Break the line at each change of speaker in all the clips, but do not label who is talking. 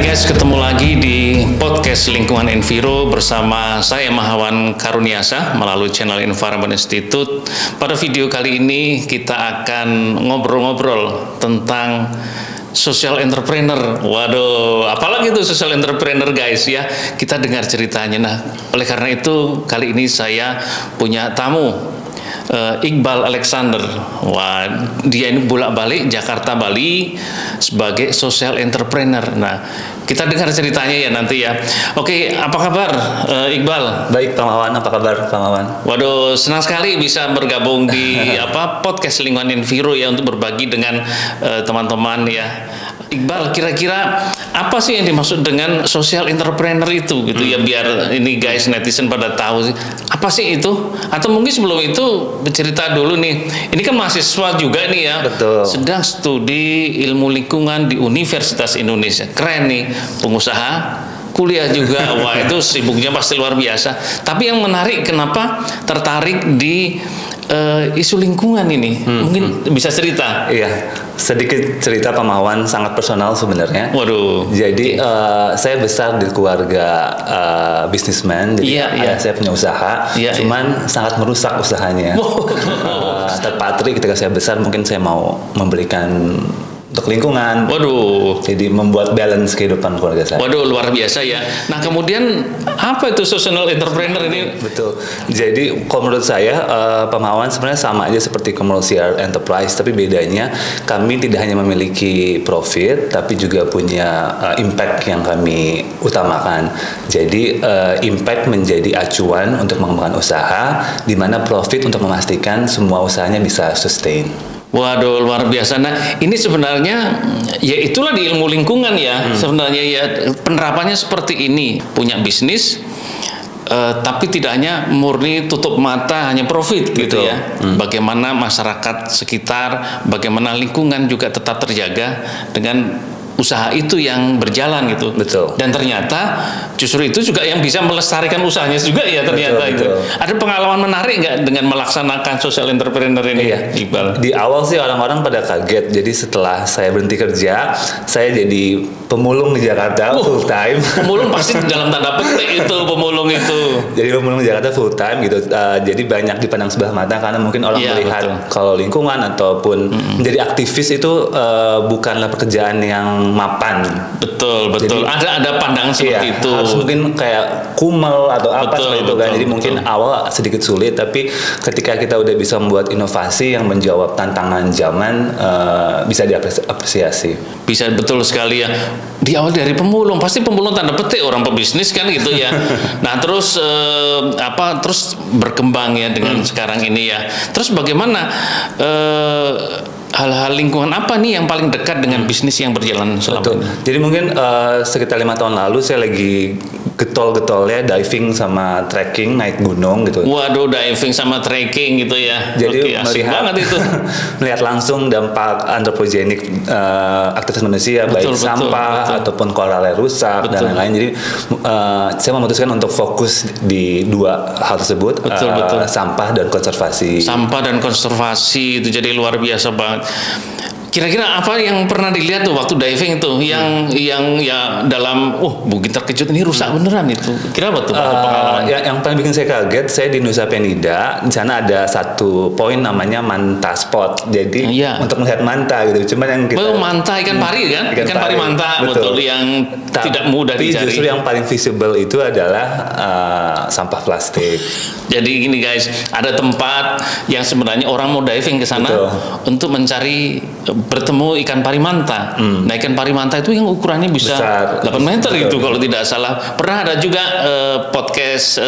guys, ketemu lagi di podcast Lingkungan Enviro bersama saya Mahawan Karuniasa melalui channel Environment Institute. Pada video kali ini kita akan ngobrol-ngobrol tentang social entrepreneur. Waduh, apalagi itu social entrepreneur guys ya. Kita dengar ceritanya. Nah, oleh karena itu kali ini saya punya tamu. Iqbal Alexander. Wah, dia ini bolak-balik Jakarta Bali sebagai social entrepreneur. Nah, kita dengar ceritanya ya nanti ya. Oke, apa kabar Iqbal?
Baik, Pak Mawan. Apa kabar, Pak Mawan?
Waduh, senang sekali bisa bergabung di podcast Lingkungan Enviro ya untuk berbagi dengan teman-teman ya. Iqbal, kira-kira apa sih yang dimaksud dengan social entrepreneur itu gitu ya, biar ini guys netizen pada tahu sih apa sih itu, atau mungkin sebelum itu bercerita dulu nih, ini kan mahasiswa juga nih ya.
Betul.
Sedang studi ilmu lingkungan di Universitas Indonesia, keren nih, pengusaha, kuliah juga. Wah, itu sibuknya pasti luar biasa. Tapi yang menarik, kenapa tertarik di isu lingkungan ini? Mungkin bisa cerita.
Iya, sedikit cerita Pak Mawan, sangat personal sebenarnya.
Waduh.
Jadi saya besar di keluarga bisnismen, jadi ayah saya punya usaha, cuman sangat merusak usahanya. Terpatri ketika saya besar, mungkin saya mau memberikan untuk lingkungan.
Waduh.
Jadi membuat balance kehidupan keluarga saya.
Waduh, luar biasa ya. Nah, kemudian apa itu social entrepreneur ini?
Betul. Jadi kalau menurut saya Pak Mawan sebenarnya sama aja seperti commercial enterprise, tapi bedanya kami tidak hanya memiliki profit, tapi juga punya impact yang kami utamakan. Jadi impact menjadi acuan untuk mengembangkan usaha, di mana profit untuk memastikan semua usahanya bisa sustain.
Waduh, luar biasa. Nah, ini sebenarnya ya itulah di ilmu lingkungan ya. Sebenarnya ya penerapannya seperti ini. Punya bisnis, tapi tidak hanya murni tutup mata hanya profit. Betul. Gitu ya. Bagaimana masyarakat sekitar, bagaimana lingkungan juga tetap terjaga dengan usaha itu yang berjalan gitu.
Betul.
Dan ternyata justru itu juga yang bisa melestarikan usahanya juga ya ternyata. Betul, itu. Betul. Ada pengalaman menarik nggak dengan melaksanakan social entrepreneur ini? Iya. Iqbal?
Di awal sih orang-orang pada kaget. Jadi setelah saya berhenti kerja, saya jadi pemulung di Jakarta full time. Pemulung pasti dalam tanda petik itu pemulung itu. Jadi pemulung di Jakarta full time gitu. Jadi banyak dipandang sebelah mata karena mungkin orang melihat kalau lingkungan ataupun menjadi aktivis itu bukanlah pekerjaan yang mapan. Betul. Jadi, ada pandangan seperti itu. Harus mungkin kayak kumel atau apa seperti itu kan. Jadi mungkin awal sedikit sulit, tapi ketika kita udah bisa membuat inovasi yang menjawab tantangan zaman, bisa diapresiasi.
Bisa, betul sekali ya. Di awal dari pemulung, pasti pemulung tanda petik orang pebisnis kan gitu ya. Nah, terus terus berkembang ya dengan sekarang ini ya. Terus bagaimana hal-hal lingkungan apa nih yang paling dekat dengan bisnis yang berjalan selama ini? Jadi mungkin sekitar 5 tahun lalu saya lagi getol-getolnya diving sama trekking, naik gunung gitu. Waduh, diving sama trekking gitu ya. Jadi melihat langsung dampak antropogenik aktivitas manusia, baik sampah ataupun koralnya rusak dan lain-lain. Jadi saya memutuskan untuk fokus di dua hal tersebut, sampah dan konservasi. Sampah dan konservasi itu jadi luar biasa banget. Kira-kira apa yang pernah dilihat tuh waktu diving itu, yang ya dalam mungkin terkejut, ini rusak beneran itu. Kira apa tuh pengalaman? Yang paling bikin saya kaget, saya di Nusa Penida, di sana ada satu poin namanya manta spot. Jadi untuk melihat manta gitu. Cuman yang kita manta ikan pari kan? Ikan pari manta, betul, yang tidak mudah dicari. Tapi justru yang paling visible itu adalah sampah plastik. Jadi gini guys, ada tempat yang sebenarnya orang mau diving ke sana untuk mencari bertemu ikan pari manta. Nah, ikan pari manta itu yang ukurannya bisa besar, 8 meter itu kalau tidak salah. Pernah ada juga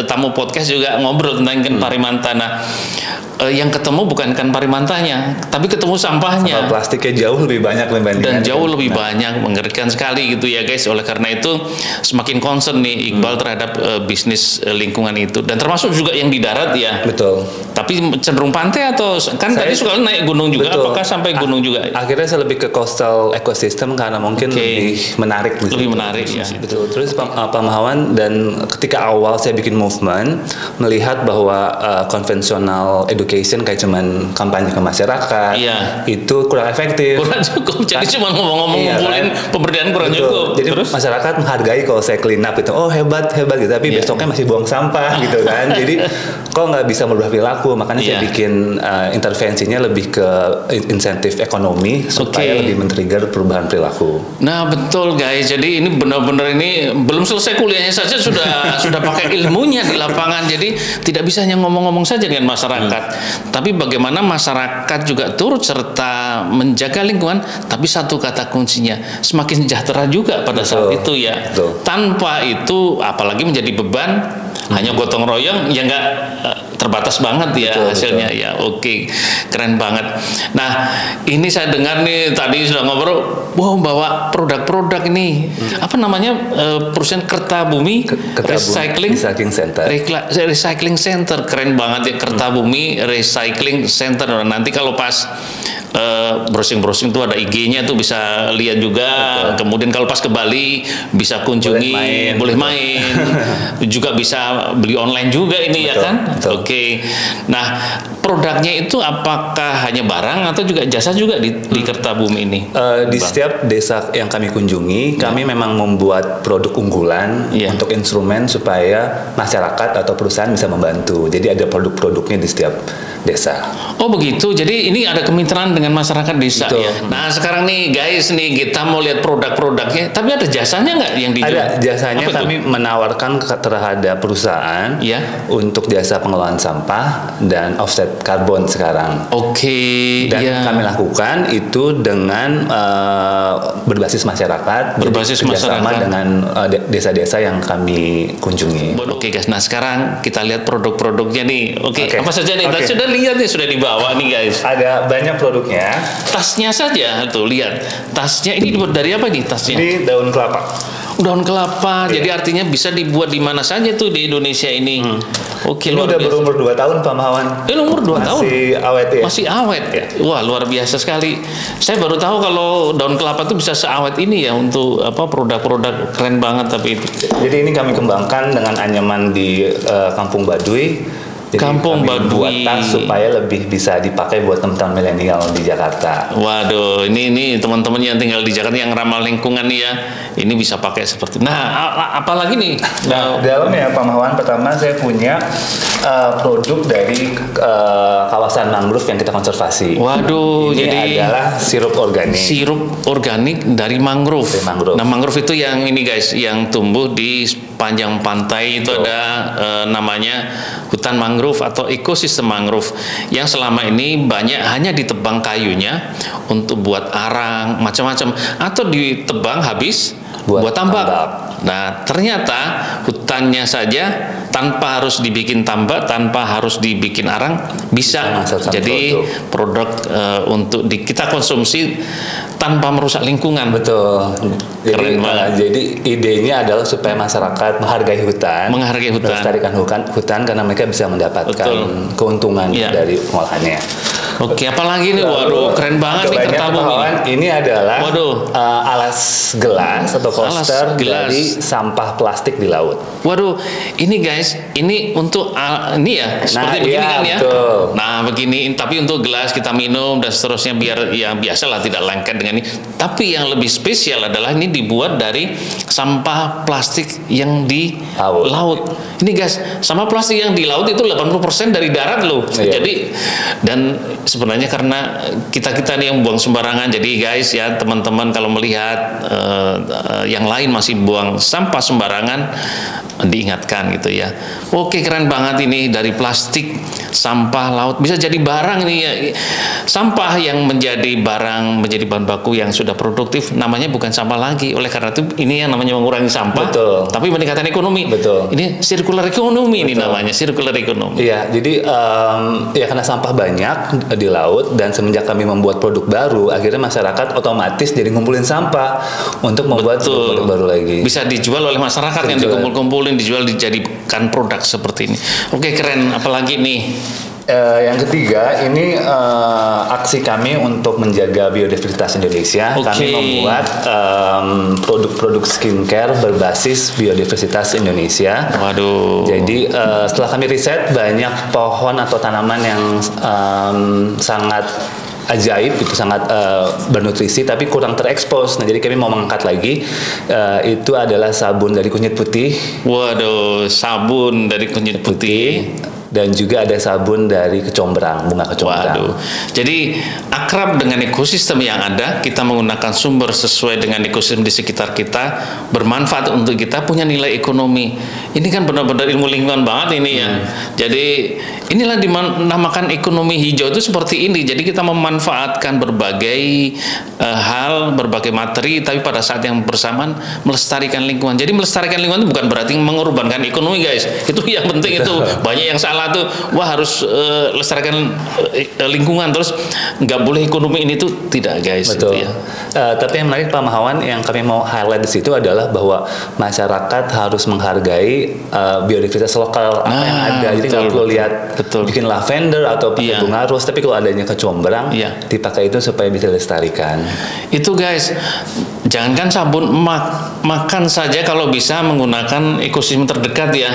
tamu podcast juga ngobrol tentang ikan pari manta. Nah, yang ketemu bukan ikan pari mantanya, tapi ketemu sampahnya. Sampah plastiknya jauh lebih banyak dan jauh lebih banyak, mengerikan sekali gitu ya guys. Oleh karena itu semakin concern nih Iqbal terhadap bisnis lingkungan itu, dan termasuk juga yang di darat ya. Betul. Tapi cenderung pantai atau kan tadi suka naik gunung juga. Apakah sampai gunung juga?
akhirnya saya lebih ke coastal ecosystem karena mungkin lebih menarik.
Lebih menarik ya.
Betul. Terus pemahaman, dan ketika awal saya bikin movement, melihat bahwa konvensional education kayak cuman kampanye ke masyarakat, itu kurang efektif.
Kurang cukup. Jadi cuma ngomong-ngomong ngumpulin pemberdayaan kurang cukup.
Jadi masyarakat menghargai kalau saya clean up gitu. Oh hebat gitu. Tapi besoknya masih buang sampah gitu kan. Jadi kok nggak bisa merubah perilaku. Makanya saya bikin intervensinya lebih ke insentif ekonomi supaya lebih men-trigger perubahan perilaku.
Nah betul guys. Jadi ini benar-benar ini belum selesai kuliahnya saja sudah pakai ilmunya di lapangan. Jadi tidak bisa hanya ngomong-ngomong saja dengan masyarakat. Tapi bagaimana masyarakat juga turut serta menjaga lingkungan. Tapi satu kata kuncinya, semakin sejahtera juga pada saat itu ya. Tanpa itu apalagi menjadi beban, hanya gotong royong ya nggak terbatas banget ya hasilnya ya. Oke, keren banget. Nah ini saya dengar nih tadi sudah ngobrol, bawa produk-produk ini apa namanya, perusahaan Kertabumi Recycling Center. Recycling Center, keren banget ya, Kertabumi Recycling Center. Nanti kalau pas browsing tuh ada IG-nya tuh bisa lihat juga. Kemudian kalau pas ke Bali bisa kunjungi, boleh main. Juga bisa beli online juga ini ya kan. Oke. Nah produknya itu apakah hanya barang atau juga jasa juga di Kertabumi ini?
Di setiap desa yang kami kunjungi, kami memang membuat produk unggulan untuk instrumen supaya masyarakat atau perusahaan bisa membantu. Jadi ada produk-produknya di setiap desa.
Oh begitu. Jadi ini ada kemitraan dengan masyarakat desa ya. Nah sekarang nih guys, nih kita mau lihat produk-produknya, tapi ada jasanya nggak yang dijual?
Ada jasanya. Kami menawarkan terhadap perusahaan untuk jasa pengelolaan sampah dan offset karbon sekarang. Dan kami lakukan itu dengan berbasis masyarakat, bekerjasama dengan desa-desa yang kami kunjungi.
Oke guys, nah sekarang kita lihat produk-produknya nih. Apa saja nih? Sudah lihat nih, sudah dibawa nih guys.
Ada banyak produknya.
Tasnya saja tuh, lihat. Tasnya ini dibuat dari apa nih tasnya?
Ini daun kelapa.
Daun kelapa, jadi artinya bisa dibuat di mana saja tuh di Indonesia ini. Oke,
ini udah berumur 2 tahun Pak Mahawan.
Umur 2 tahun?
Masih awet ya?
Masih awet? Ya. Wah, luar biasa sekali. Saya baru tahu kalau daun kelapa itu bisa seawet ini ya untuk produk-produk keren banget tapi itu.
Jadi ini kami kembangkan dengan anyaman di Kampung Baduy. Jadi
Kampung Baduy
buat tas supaya lebih bisa dipakai buat teman-teman milenial di Jakarta.
Waduh, ini teman-teman yang tinggal di Jakarta yang ramah lingkungan nih ya, ini bisa pakai seperti. Nah, apalagi nih?
Nah, dalamnya Pak Mahawan, pertama saya punya produk dari kawasan mangrove yang kita konservasi.
Waduh,
ini
jadi
adalah sirup organik.
Sirup organik dari mangrove. Nah, mangrove itu yang ini guys, yang tumbuh di sepanjang pantai itu ada namanya hutan mangrove atau ekosistem mangrove yang selama ini banyak hanya ditebang kayunya untuk buat arang macam-macam atau ditebang habis buat tambak. Nah ternyata hutannya saja tanpa harus dibikin tambak, tanpa harus dibikin arang bisa jadi produk untuk kita konsumsi tanpa merusak lingkungan.
Betul. Jadi idenya adalah supaya masyarakat menghargai hutan, melestarikan hutan karena mereka bisa mendapatkan keuntungan dari pengolahannya.
Oke, apalagi nih? Waduh, keren banget nih Kertabumi.
Ini adalah alas gelas atau coaster dari sampah plastik di laut.
Waduh, ini guys, ini untuk ini ya, seperti begini kan ya. Nah, begini, tapi untuk gelas kita minum dan seterusnya biar ya biasalah tidak lengket dengan ini. Tapi yang lebih spesial adalah ini dibuat dari sampah plastik yang di laut. Ini guys, sampah plastik yang di laut itu 80% dari darat loh. Jadi dan sebenarnya karena kita nih yang buang sembarangan. Jadi guys ya teman-teman kalau melihat yang lain masih buang sampah sembarangan, diingatkan gitu ya. Oke, keren banget ini, dari plastik sampah laut bisa jadi barang ini ya. Sampah yang menjadi barang, menjadi bahan baku yang sudah produktif namanya bukan sampah lagi. Oleh karena itu ini yang namanya mengurangi sampah, tapi meningkatkan ekonomi. Ini circular economy, ini namanya circular economy.
Iya, jadi ya karena sampah banyak di laut dan semenjak kami membuat produk baru, akhirnya masyarakat otomatis jadi ngumpulin sampah untuk membuat produk baru lagi.
Bisa dijual oleh masyarakat yang dikumpul-kumpulin, dijual dijadikan produk seperti ini. Oke, keren. Apalagi nih?
Yang ketiga ini aksi kami untuk menjaga biodiversitas Indonesia. Kami membuat produk-produk skincare berbasis biodiversitas Indonesia.
Waduh.
Jadi setelah kami riset, banyak pohon atau tanaman yang sangat ajaib, itu sangat bernutrisi tapi kurang terekspos. Nah, jadi kami mau mengangkat lagi, itu adalah sabun dari kunyit putih.
Waduh, sabun dari kunyit putih.
Dan juga ada sabun dari kecombrang, bunga kecombrang.
Waduh. Jadi akrab dengan ekosistem yang ada, kita menggunakan sumber sesuai dengan ekosistem di sekitar kita, bermanfaat untuk kita, punya nilai ekonomi. Ini kan benar-benar ilmu lingkungan banget ini ya. Jadi inilah dinamakan ekonomi hijau itu seperti ini. Jadi kita memanfaatkan berbagai hal, berbagai materi, tapi pada saat yang bersamaan melestarikan lingkungan. Jadi melestarikan lingkungan itu bukan berarti mengorbankan ekonomi, guys. Itu yang penting itu. Banyak yang salah tuh, wah harus lestarikan lingkungan terus nggak boleh ekonomi ini tuh, tidak, guys.
Betul.
Gitu ya.
Tapi yang menarik Pak Mahawan, yang kami mau highlight di situ adalah bahwa masyarakat harus menghargai biodiversitas lokal apa yang ada. Jadi nggak perlu lihat bikin lavender atau pakai bunga ros, tapi kalau adanya kecombrang dipakai itu supaya bisa dilestarikan.
Itu, guys, jangankan sabun, makan saja kalau bisa menggunakan ekosistem terdekat ya.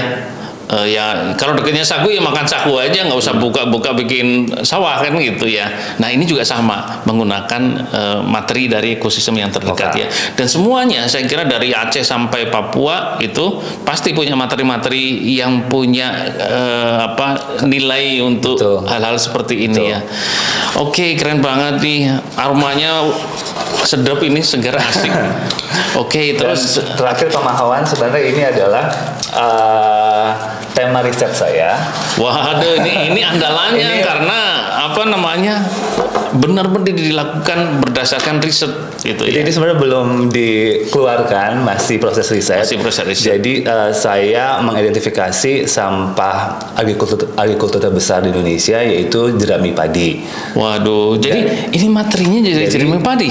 Ya kalau dekatnya sagu ya makan sagu aja, nggak usah buka-buka bikin sawah kan gitu ya. Nah ini juga sama, menggunakan materi dari ekosistem yang terdekat ya. Dan semuanya saya kira dari Aceh sampai Papua itu pasti punya materi-materi yang punya nilai untuk hal-hal seperti ini ya. Oke, keren banget nih, aromanya sedap ini, segar, asik. Oke, terus
dan terakhir Pak Mahawan, sebenarnya ini adalah tema riset saya.
Waduh, ini andalannya karena apa namanya, benar-benar dilakukan berdasarkan riset gitu.
Jadi
ya.
Ini sebenarnya belum dikeluarkan, masih proses riset. Jadi saya mengidentifikasi sampah agrikultur terbesar di Indonesia, yaitu jerami padi.
Waduh, jadi ini materinya jadi jerami padi.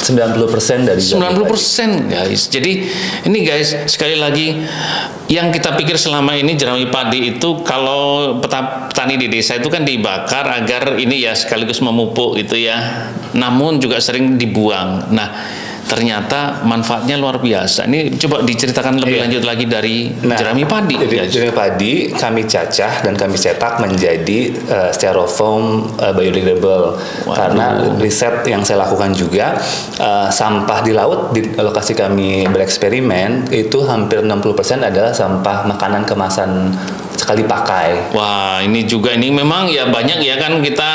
90% dari
90%, guys. Jadi ini, guys, sekali lagi yang kita pikir selama ini jerami padi itu kalau petani di desa itu kan dibakar agar ini ya sekaligus memupuk gitu ya. Namun juga sering dibuang. Nah, ternyata manfaatnya luar biasa. Ini coba diceritakan lebih lanjut lagi dari jerami padi.
Jadi jerami padi kami cacah dan kami cetak menjadi styrofoam biodegradable. Karena riset yang saya lakukan juga, sampah di laut di lokasi kami bereksperimen itu hampir 60% adalah sampah makanan kemasan sekali pakai.
Wah, ini juga ini memang ya banyak ya kan kita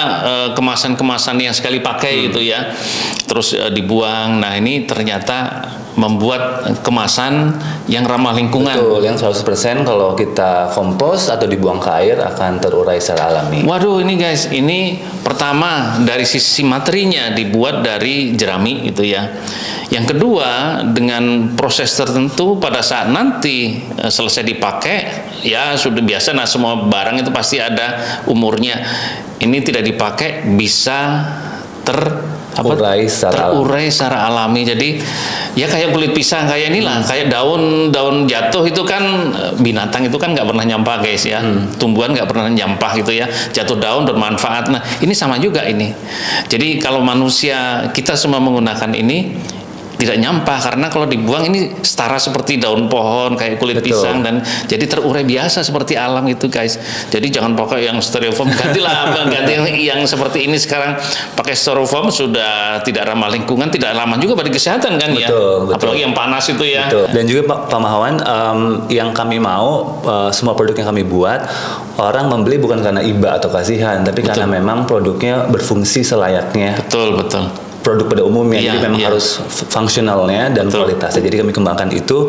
kemasan-kemasan yang sekali pakai gitu ya. Terus dibuang. Nah, ini ternyata membuat kemasan yang ramah lingkungan.
Betul, yang 100% kalau kita kompos atau dibuang ke air akan terurai secara alami.
Waduh, ini guys, ini pertama dari sisi materinya dibuat dari jerami gitu ya. Yang kedua, dengan proses tertentu pada saat nanti selesai dipakai, ya sudah biasa, nah semua barang itu pasti ada umurnya. Ini tidak dipakai bisa terurai secara alami. Jadi ya kayak kulit pisang kayak inilah, kayak daun jatuh itu kan binatang itu kan nggak pernah nyampah, guys ya. Tumbuhan nggak pernah nyampah gitu ya. Jatuh daun bermanfaat. Nah ini sama juga ini. Jadi kalau manusia kita semua menggunakan ini tidak nyampah, karena kalau dibuang ini setara seperti daun pohon kayak kulit pisang, dan jadi terurai biasa seperti alam itu, guys. Jadi jangan pakai yang styrofoam, gantilah ganti yang seperti ini sekarang. Pakai styrofoam sudah tidak ramah lingkungan, tidak ramah juga bagi kesehatan kan ya. Apalagi yang panas itu ya.
Dan juga Pak Mahawan, yang kami mau semua produk yang kami buat, orang membeli bukan karena iba atau kasihan, tapi karena memang produknya berfungsi selayaknya.
Betul.
Produk pada umumnya, jadi memang harus fungsionalnya dan kualitasnya. Jadi kami kembangkan itu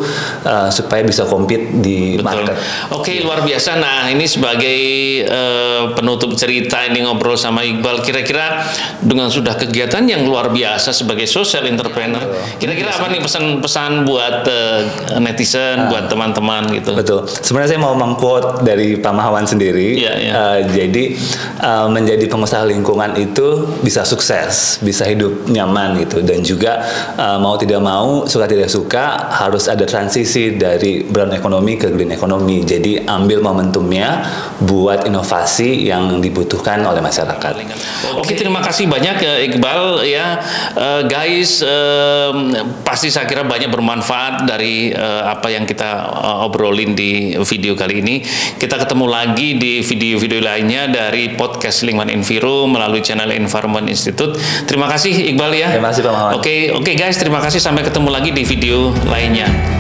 supaya bisa compete di market.
Oke, luar biasa. Nah, ini sebagai penutup cerita ini ngobrol sama Iqbal, kira-kira dengan sudah kegiatan yang luar biasa sebagai social entrepreneur, kira-kira apa nih pesan-pesan buat netizen, buat teman-teman gitu?
Betul. Sebenarnya saya mau meng-quote dari Pak Mahawan sendiri. Jadi menjadi pengusaha lingkungan itu bisa sukses, bisa hidup nyaman gitu. Dan juga mau tidak mau, suka tidak suka, harus ada transisi dari brown economy ke green economy. Jadi ambil momentumnya buat inovasi yang dibutuhkan oleh masyarakat.
Oke, terima kasih banyak Iqbal ya. Guys, pasti saya kira banyak bermanfaat dari apa yang kita obrolin di video kali ini. Kita ketemu lagi di video-video lainnya dari podcast Lingkungan Enviro melalui channel Environment Institute. Terima kasih Iqbal ya.
Terima kasih Pak Mawan.
Oke guys, terima kasih, sampai ketemu lagi di video lainnya.